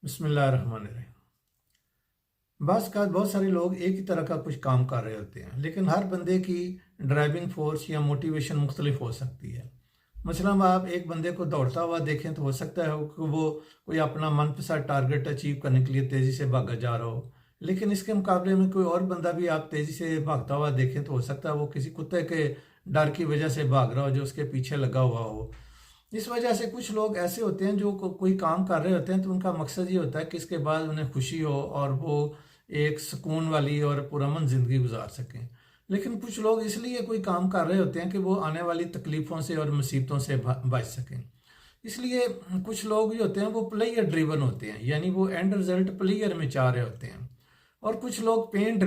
बिस्मिल्लाहिर्रहमानिर्रहीम। बस का बहुत सारे लोग एक ही तरह का कुछ काम कर रहे होते हैं, लेकिन हर बंदे की ड्राइविंग फोर्स या मोटिवेशन मुख्तलिफ हो सकती है। मसलन आप एक बंदे को दौड़ता हुआ देखें तो हो सकता है कि वो कोई अपना मनपसंद टारगेट अचीव करने के लिए तेज़ी से भागा जा रहा हो, लेकिन इसके मुकाबले में कोई और बंदा भी आप तेज़ी से भागता हुआ देखें तो हो सकता है वो किसी कुत्ते के डर की वजह से भाग रहा हो जो उसके पीछे लगा हुआ हो। इस वजह से कुछ लोग ऐसे होते हैं जो कोई काम कर रहे होते हैं तो उनका मकसद ये होता है कि इसके बाद उन्हें खुशी हो और वो एक सुकून वाली और पुरअमन ज़िंदगी गुजार सकें। लेकिन कुछ लोग इसलिए कोई काम कर रहे होते हैं कि वो आने वाली तकलीफ़ों से और मुसीबतों से बच सकें। इसलिए कुछ लोग जो होते हैं वो प्लेयर ड्रिवन होते हैं, यानी वो एंड रिजल्ट प्लेयर में चाह रहे होते हैं। और कुछ लोग पेन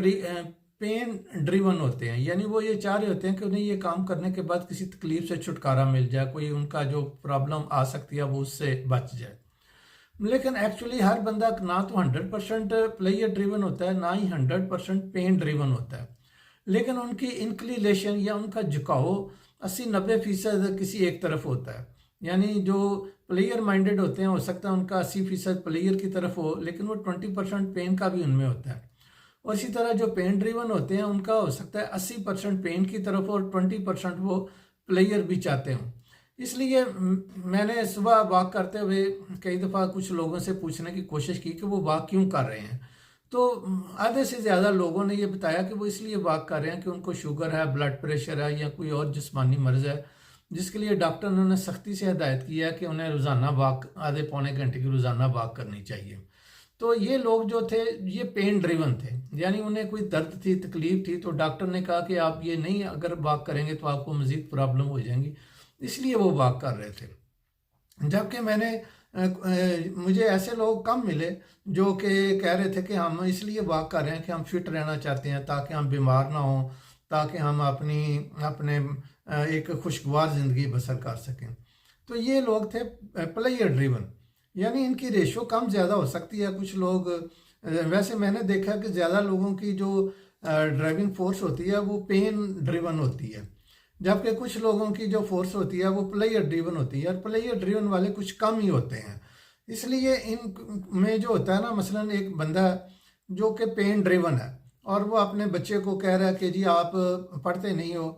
ड्रिवन होते हैं, यानी वो ये चाह रहे होते हैं कि उन्हें ये काम करने के बाद किसी तकलीफ से छुटकारा मिल जाए, कोई उनका जो प्रॉब्लम आ सकती है वो उससे बच जाए। लेकिन एक्चुअली हर बंदा ना तो 100% प्लेयर ड्रिवन होता है, ना ही 100% पेन ड्रिवन होता है। लेकिन उनकी इंक्लिनेशन या उनका झुकाव 80-90% किसी एक तरफ होता है। यानी जो प्लेयर माइंडेड होते हैं हो सकता है उनका 80% प्लेयर की तरफ हो, लेकिन वो 20% पेन का भी उनमें होता है। और इसी तरह जो पेन ड्रिवन होते हैं उनका हो सकता है 80% पेन की तरफ और 20% वो प्लेयर भी चाहते हों। इसलिए मैंने सुबह वॉक करते हुए कई दफ़ा कुछ लोगों से पूछने की कोशिश की कि वो वॉक क्यों कर रहे हैं। तो आधे से ज़्यादा लोगों ने ये बताया कि वो इसलिए वॉक कर रहे हैं कि उनको शुगर है, ब्लड प्रेशर है या कोई और जिस्मानी मर्ज़ है, जिसके लिए डॉक्टर ने उन्हें सख्ती से हिदायत की है कि उन्हें रोज़ाना वॉक आधे पौने घंटे की रोज़ाना वॉक करनी चाहिए। तो ये लोग जो थे ये पेन ड्रिवन थे, यानी उन्हें कोई दर्द थी, तकलीफ थी, तो डॉक्टर ने कहा कि आप ये नहीं अगर वॉक करेंगे तो आपको मज़ीद प्रॉब्लम हो जाएंगी, इसलिए वो वॉक कर रहे थे। जबकि मुझे ऐसे लोग कम मिले जो कि कह रहे थे कि हम इसलिए वॉक कर रहे हैं कि हम फिट रहना चाहते हैं ताकि हम बीमार ना हों, ताकि हम अपने एक खुशगवार ज़िंदगी बसर कर सकें। तो ये लोग थे प्लेयर ड्रिवन, यानी इनकी रेशो कम ज़्यादा हो सकती है। कुछ लोग वैसे मैंने देखा कि ज़्यादा लोगों की जो ड्राइविंग फोर्स होती है वो पेन ड्रिवन होती है, जबकि कुछ लोगों की जो फोर्स होती है वो प्लेयर ड्रिवन होती है, और प्लेयर ड्रिवन वाले कुछ कम ही होते हैं। इसलिए इन में जो होता है ना, मसलन एक बंदा जो कि पेन ड्रिवन है और वो अपने बच्चे को कह रहा है कि जी आप पढ़ते नहीं हो,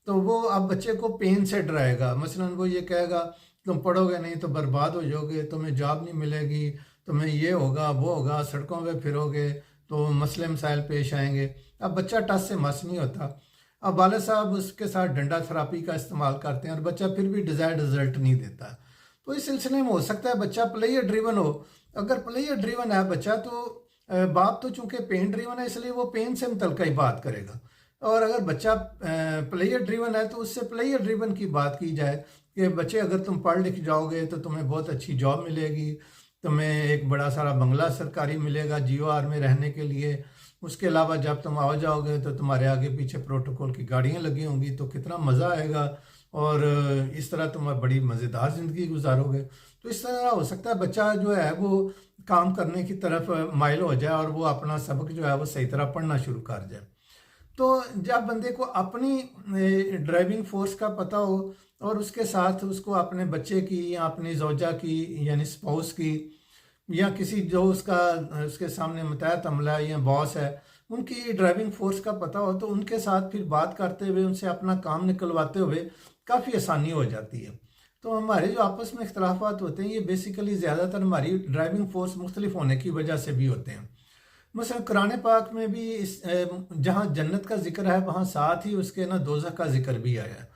तो वो अब बच्चे को पेन से डराएगा। मसलन वो ये कहेगा तुम पढ़ोगे नहीं तो बर्बाद हो जाओगे, तुम्हें जॉब नहीं मिलेगी, तुम्हें ये होगा वो होगा, सड़कों पे फिरोगे तो मसले मसाइल पेश आएंगे। अब बच्चा टस से मस नहीं होता। अब वाले साहब उसके साथ डंडा थेरापी का इस्तेमाल करते हैं और बच्चा फिर भी डिज़ायर्ड रिजल्ट नहीं देता। तो इस सिलसिले में हो सकता है बच्चा प्लेयर ड्रिवन हो। अगर प्लेयर ड्रिवन है बच्चा तो बाप तो चूंकि पेन ड्रिवन है इसलिए वो पेन से मुतल्लिक़ ही बात करेगा, और अगर बच्चा प्लेयर ड्रिवन है तो उससे प्लेयर ड्रिवन की बात की जाए कि बच्चे अगर तुम पढ़ लिख जाओगे तो तुम्हें बहुत अच्छी जॉब मिलेगी, तुम्हें एक बड़ा सारा बंगला सरकारी मिलेगा GOR में रहने के लिए। उसके अलावा जब तुम आ जाओगे तो तुम्हारे आगे पीछे प्रोटोकॉल की गाड़ियाँ लगी होंगी तो कितना मज़ा आएगा, और इस तरह तुम बड़ी मज़ेदार ज़िंदगी गुजारोगे। तो इस तरह हो सकता है बच्चा जो है वो काम करने की तरफ माइल हो जाए और वो अपना सबक जो है वो सही तरह पढ़ना शुरू कर जाए। तो जब बंदे को अपनी ड्राइविंग फोर्स का पता हो और उसके साथ उसको अपने बच्चे की या अपनी ज़ौजा की यानी स्पाउस की या किसी जो उसके सामने मुतहत अमला या बॉस है उनकी ड्राइविंग फोर्स का पता हो, तो उनके साथ फिर बात करते हुए उनसे अपना काम निकलवाते हुए काफ़ी आसानी हो जाती है। तो हमारे जो आपस में इख्तलाफात होते हैं ये बेसिकली ज़्यादातर हमारी ड्राइविंग फोर्स मुख्तलिफ होने की वजह से भी होते हैं। मसलन कुरान पाक में भी जहाँ जन्नत का जिक्र है वहाँ साथ ही उसके ना दोज़ख का जिक्र भी आया है।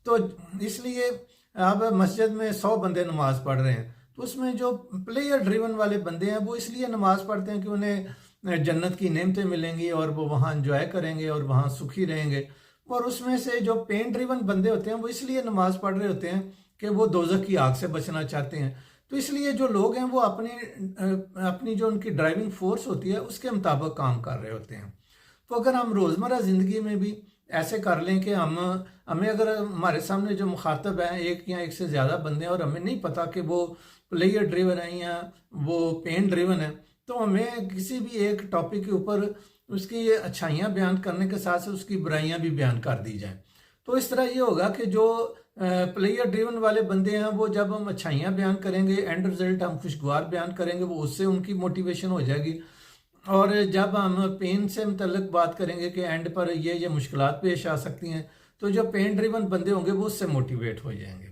तो इसलिए अब मस्जिद में 100 बंदे नमाज पढ़ रहे हैं तो उसमें जो प्लेयर ड्रिवन वाले बंदे हैं वो इसलिए नमाज पढ़ते हैं कि उन्हें जन्नत की नेमतें मिलेंगी और वो वहाँ इंजॉय करेंगे और वहाँ सुखी रहेंगे। और उसमें से जो पेन ड्रिवन बंदे होते हैं वो इसलिए नमाज पढ़ रहे होते हैं कि वो दोज़ख की आग से बचना चाहते हैं। तो इसलिए जो लोग हैं वो अपनी जो उनकी ड्राइविंग फोर्स होती है उसके मुताबिक काम कर रहे होते हैं। तो अगर हम रोज़मर्रा ज़िंदगी में भी ऐसे कर लें कि हमें अगर हमारे सामने जो मुखातब हैं एक या एक से ज़्यादा बंदे हैं और हमें नहीं पता कि वो प्लेयर ड्रिवन है या वो पेन ड्रिवन है, तो हमें किसी भी एक टॉपिक के ऊपर उसकी अच्छाइयाँ बयान करने के साथ साथ उसकी बुराइयाँ भी बयान कर दी जाएँ। तो इस तरह ये होगा कि जो प्लेयर ड्रिवन वाले बंदे हैं, वो जब हम अच्छाइयाँ बयान करेंगे, एंड रिजल्ट हम खुशगवार बयान करेंगे, वो उससे उनकी मोटिवेशन हो जाएगी। और जब हम पेन से मुतल्लिक बात करेंगे कि एंड पर ये मुश्किलात पेश आ सकती हैं, तो जो पेन ड्रिवन बंदे होंगे वो उससे मोटिवेट हो जाएंगे।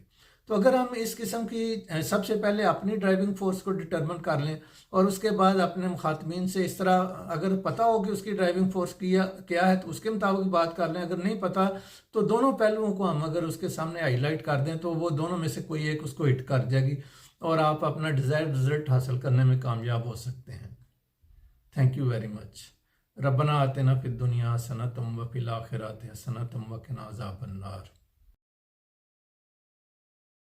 तो अगर हम इस किस्म की सबसे पहले अपनी ड्राइविंग फोर्स को डिटर्मिन कर लें और उसके बाद अपने मुखातबीन से इस तरह अगर पता हो कि उसकी ड्राइविंग फोर्स क्या है तो उसके मुताबिक बात कर लें। अगर नहीं पता तो दोनों पहलुओं को हम अगर उसके सामने हाईलाइट कर दें तो वो दोनों में से कोई एक उसको हिट कर जाएगी और आप अपना डिज़ायर्ड रिजल्ट हासिल करने में कामयाब हो सकते हैं। Thank you very much. रब्बना आतिना फिद दुनिया हसनतम व फिल आखिरति हसनतम व किना अज़ाबन्नार।